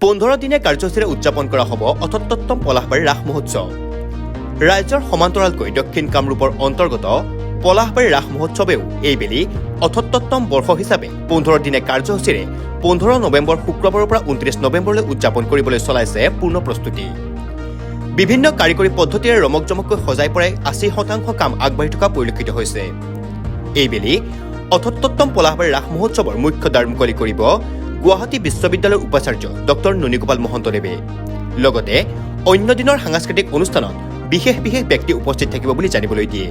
15 দিনীয়া কাৰ্যসূচীৰে উদযাপন কৰা হ'ব ৭৮তম পলাশবাৰী ৰাস মহোৎসৱ। ৰাজ্যৰ সমান্তৰালকৈ দক্ষিণ কামৰূপৰ অন্তৰ্গত পলাশবাৰী ৰাস মহোৎসৱেও এইবেলি ৭৮তম বৰ্ষ হিচাপে 15 দিনীয়া কাৰ্যসূচীৰে 15 নৱেম্বৰ শুক্ৰবাৰৰ পৰা 29 নৱেম্বৰলৈ উদযাপন কৰিবলৈ চলাইছে পূৰ্ণ প্ৰস্তুতি। বিভিন্ন কাৰিকৰী পদ্ধতিৰে ৰমক জমককৈ সজাই পৰাই ৮০% কাম আগবাঢ়ি থকা পৰিলক্ষিত হৈছে। এইবেলি ৭৮তম পলাশবাৰী ৰাস মহোৎসৱৰ মুখ্য দ্বাৰ মুকলি কৰিব গুৱাহাটী বিশ্ববিদ্যালয়ৰ উপাচাৰ্য ডক্টৰ ননীগোপাল মহন্তদেৱে। লগতে অন্য দিনৰ সাংস্কৃতিক অনুষ্ঠানত বিশেষ ব্যক্তি উপস্থিত থাকিব বুলি জানিবলৈ দিয়ে।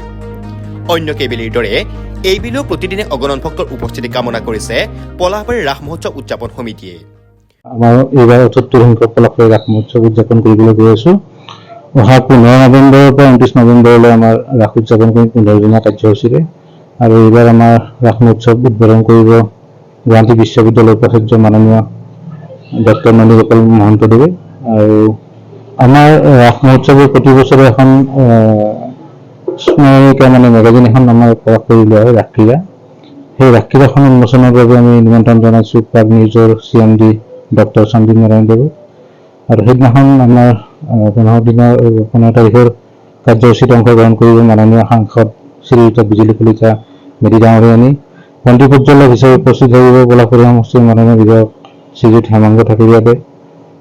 অন্য কেইবেলিৰ দৰে এইবেলিও প্ৰতিদিনে অগণন ভক্তৰ উপস্থিতি কামনা কৰিছে পলাশবাৰী ৰাস মহোৎসৱ উদযাপন সমিতিয়ে। আমাৰ এইবাৰ ৭৮ সংখ্যক পলাশবাৰী ৰাস মহোৎসৱ উদযাপন কৰিবলৈ গৈ আছো। অহা 15 নৱেম্বৰৰ পৰা 29 নৱেম্বৰলৈ আমাৰ ৰাস উদযাপন কৰিম 15 দিনীয়া কাৰ্যসূচীৰে। আৰু এইবাৰ আমাৰ ৰাস মহোৎসৱ উদ্বোধন কৰিব গুৱাহাটী বিশ্ববিদ্যালয়ৰ উপাচাৰ্য মাননীয় ডক্টৰ ননীগোপাল মহন্তদেৱে। আৰু আমাৰ ৰাস মহোৎসৱৰ প্ৰতি বছৰে এখন স্মৰণিকা মেগাজিন এখন আমাৰ প্ৰকাশ কৰি লোৱা হয় ৰাসক্ৰীড়া। সেই ৰাসক্ৰীড়াখন উন্মোচনৰ বাবে আমি নিমন্ত্ৰণ জনাইছোঁ প্ৰাগ নিউজৰ CMD ডক্টৰ সঞ্জীৱ নাৰায়ণ দেৱক। আৰু সেইদিনাখন আমাৰ 15 তাৰিখৰ কাৰ্যসূচীত অংশগ্ৰহণ কৰিব মাননীয় সাংসদ শ্ৰীযুত বিজুলী কলিতা মেধি ডাঙৰীয়ানী। মন্ত্ৰী পৰ্যায়ৰ হিচাপে উপস্থিত থাকিব পলাশবাৰী সমষ্টিৰ মাননীয় বিধায়ক শ্ৰীযুত হেমাংগ ঠাকুৰীয়াদেৱ।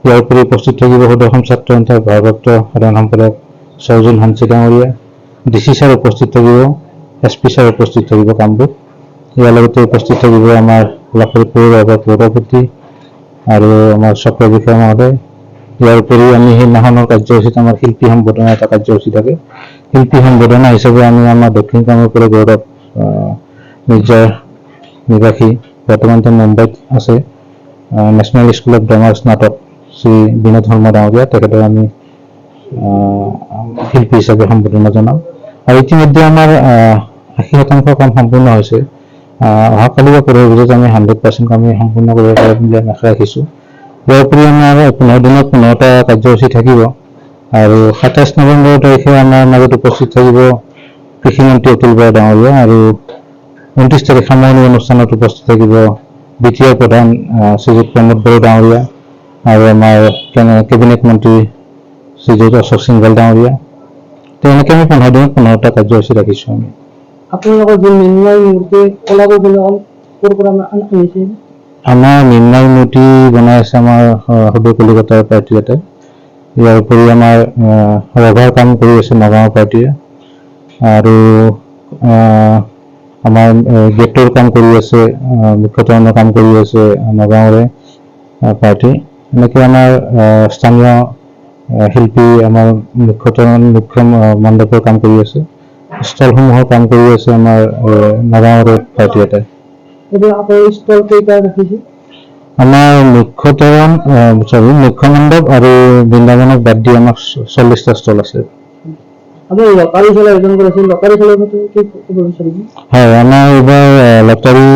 ইয়াৰ উপৰি উপস্থিত থাকিব সদৌ ছাত্ৰ সন্থাৰ ভাৰপ্ৰাপ্ত সাধাৰণ সম্পাদক সৰ্জন হাঞ্চি ডাঙৰীয়া। DC ছাৰ উপস্থিত থাকিব, SP ছাৰ উপস্থিত থাকিব কামৰূপ। ইয়াৰ লগতে উপস্থিত থাকিব আমাৰ পলাশবাৰী পৌৰ সভাপতি আৰু আমাৰ চক্ৰ বিষয়া মহোদয়। ইয়াৰ উপৰি আমি সেইদিনাখনৰ কাৰ্যসূচীত আমাৰ শিল্পী সম্বোধনা এটা কাৰ্যসূচী থাকে। শিল্পী সম্বোধনা হিচাপে আমি আমাৰ দক্ষিণ কামৰূপৰ গৌৰৱ মিৰ্জাৰ নিবাসী বৰ্তমান তেওঁ মুম্বাইত আছে নেশ্যনেল স্কুল অফ ড্ৰামাৰ স্নাতক শ্ৰী বিনোদ শৰ্মা ডাঙৰীয়া, তেখেতক আমি শিল্পী হিচাপে সম্বোধনা জনাম। আৰু ইতিমধ্যে আমাৰ ৮০% কাম সম্পূৰ্ণ হৈছে। অহাকালি বা পৰহি ভিতৰত আমি 100% কাম সম্পূৰ্ণ কৰিব পাৰিম বুলি আমি আশা ৰাখিছোঁ। ইয়াৰ উপৰি আমাৰ 15 দিনত 15টা কাৰ্যসূচী থাকিব। আৰু ২৭ নৱেম্বৰ তাৰিখে আমাৰ মাজত উপস্থিত থাকিব কৃষিমন্ত্ৰী অতুল বৰা ডাঙৰীয়া। আৰু 29 তাৰিখ সামৰণি অনুষ্ঠানত উপস্থিত থাকিব BTR প্ৰধান শ্ৰীযুত প্ৰমোদ বড়ো ডাঙৰীয়া আৰু আমাৰ কেবিনেট মন্ত্ৰী শ্ৰীযুত অশোক সিংঘল ডাঙৰীয়া। তেনেকৈ আমি 15 দিনত 15টা কাৰ্যসূচী ৰাখিছোঁ। আমি আপোনালোকৰ যি নিৰ্ণয় মূৰ্তি কলাকৌশলী ক'ৰ পৰা আনিছে? আমাৰ নিৰ্ণয় মূৰ্তি বনাই আছে আমাৰ সদৌ কলিকতাৰ পাৰ্টি এটাই। ইয়াৰ উপৰি আমাৰ ৰভাৰ কাম কৰি আছে নগাঁৱৰ পাৰ্টীয়ে। আৰু আমাৰ গেটৰ কাম কৰি আছে, মুখ্যতৰণৰ কাম কৰি আছে নগাঁৱৰে পাৰ্টি। এনেকৈ আমাৰ স্থানীয় শিল্পী আমাৰ মুখ্য মণ্ডপৰ কাম কৰি আছে, ষ্টলসমূহৰ কাম কৰি আছে আমাৰ নগাঁৱৰে পাৰ্টি এটাই। আমাৰ মুখ্য মণ্ডপ আৰু বৃন্দাবনক বাদ দি আমাৰ 40টা ষ্টল আছে। হয়, আমাৰ এইবাৰ লটাৰী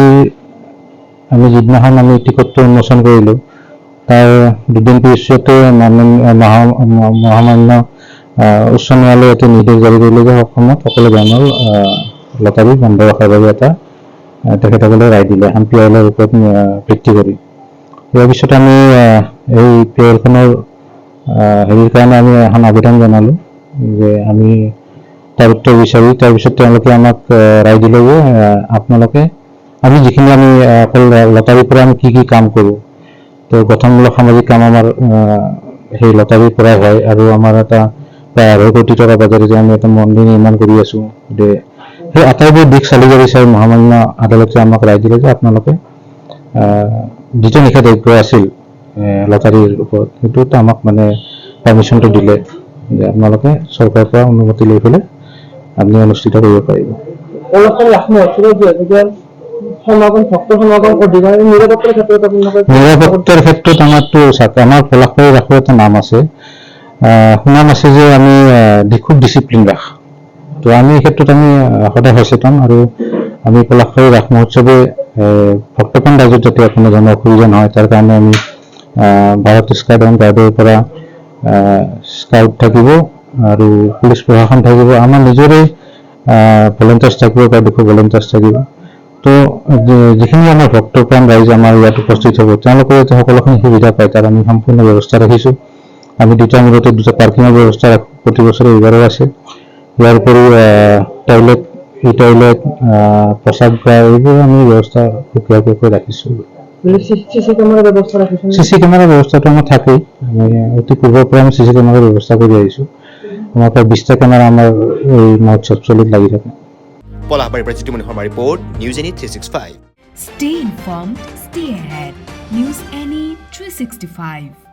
আমি যিদিনাখন আমি টিকটটো উন্মোচন কৰিলোঁ তাৰ দুদিন পিছতে মহামান্য উচ্চ ন্যায়ালয়ে এটা নিৰ্দেশ জাৰি কৰিলে যে অসমত সকলো ধৰণৰ লটাৰী বন্ধ ৰখাৰ বাবে এটা তেখেতসকলে ৰায় দিলে এখন পিয়লৰ ওপৰত ভিত্তি কৰি। ইয়াৰ পিছত আমি এই পিয়লখনৰ হেৰিৰ কাৰণে আমি এখন আবেদন জনালোঁ যে আমি তাৰ উত্তৰ বিচাৰি। তাৰপিছত তেওঁলোকে আমাক ৰায় দিলে যে আপোনালোকে আমি যিখিনি আমি অকল লটাৰীৰ পৰা আমি কি কাম কৰোঁ, তো গঠনমূলক সামাজিক কাম আমাৰ সেই লটাৰীৰ পৰাই হয়। আৰু আমাৰ এটা প্ৰায় ২.৫ কোটি টকা বাজেটেৰে আমি এটা মন্দিৰ নিৰ্মাণ কৰি আছোঁ। গতিকে সেই আটাইবোৰ দিশ চালি জাৰি চাই মহামান্য আদালতে আমাক ৰায় দিলে যে আপোনালোকে যিটো নিষেধাজ্ঞা আছিল লটাৰীৰ ওপৰত সেইটোত আমাক পাৰ্মিশ্যনটো দিলে যে আপোনালোকে চৰকাৰৰ পৰা অনুমতি লৈ পেলাই আপুনি অনুষ্ঠিত কৰিব পাৰিব। নিৰাপত্তাৰ ক্ষেত্ৰত আমাৰ পলাশবাৰী ৰাসৰ এটা নাম আছে, সুনাম আছে যে আমি খুব ডিচিপ্লিন ৰাস। তো আমি এই ক্ষেত্ৰত আমি সদায় সচেতন। আৰু আমি পলাশবাৰী ৰাস মহোৎসৱে ভক্তপ্ৰাণ ৰাইজত যাতে কোনো ধৰণৰ অসুবিধা নহয় তাৰ কাৰণে আমি ভাৰত স্কাউট এণ্ড গাইডৰ পৰা স্কাউট থাকিব আৰু পুলিচ প্ৰশাসন থাকিব, আমাৰ নিজৰে ভলেণ্টিয়াৰ্ছ থাকিব, প্ৰায় 200 ভলেণ্টিয়াৰ্ছ থাকিব। তো যিখিনি আমাৰ ভক্তপ্ৰাণ ৰাইজ আমাৰ ইয়াত উপস্থিত হ'ব তেওঁলোকে যাতে সকলোখিনি সুবিধা পায় তাৰ আমি সম্পূৰ্ণ ব্যৱস্থা ৰাখিছোঁ। আমি দুটা মূলতে দুটা পাৰ্কিঙৰ ব্যৱস্থা প্ৰতি বছৰে এইবাৰো আছে। ইয়াৰ উপৰিও টয়লেট প্ৰস্ৰাৱগাৰ এইবোৰ আমি ব্যৱস্থা সুকীয়াকৈ ৰাখিছোঁ। চিচি কেমেৰাৰ ব্যৱস্থা ৰাখিছে চিচি কেমেৰাৰ ব্যৱস্থাটো আমাৰ থাকেই। আমি অতি পূৰ্বৰ পৰা আমি চিচি কেমেৰাৰ ব্যৱস্থা কৰি আহিছোঁ। আমাৰ প্ৰায় 20টা কেমেৰা আমাৰ এই মহোৎসৱস্থলীত লাগি থাকে। পলাশবাৰীৰ পৰা Jitumoni Sharma report, news any 365। Stay informed, stay ahead. News Any 365.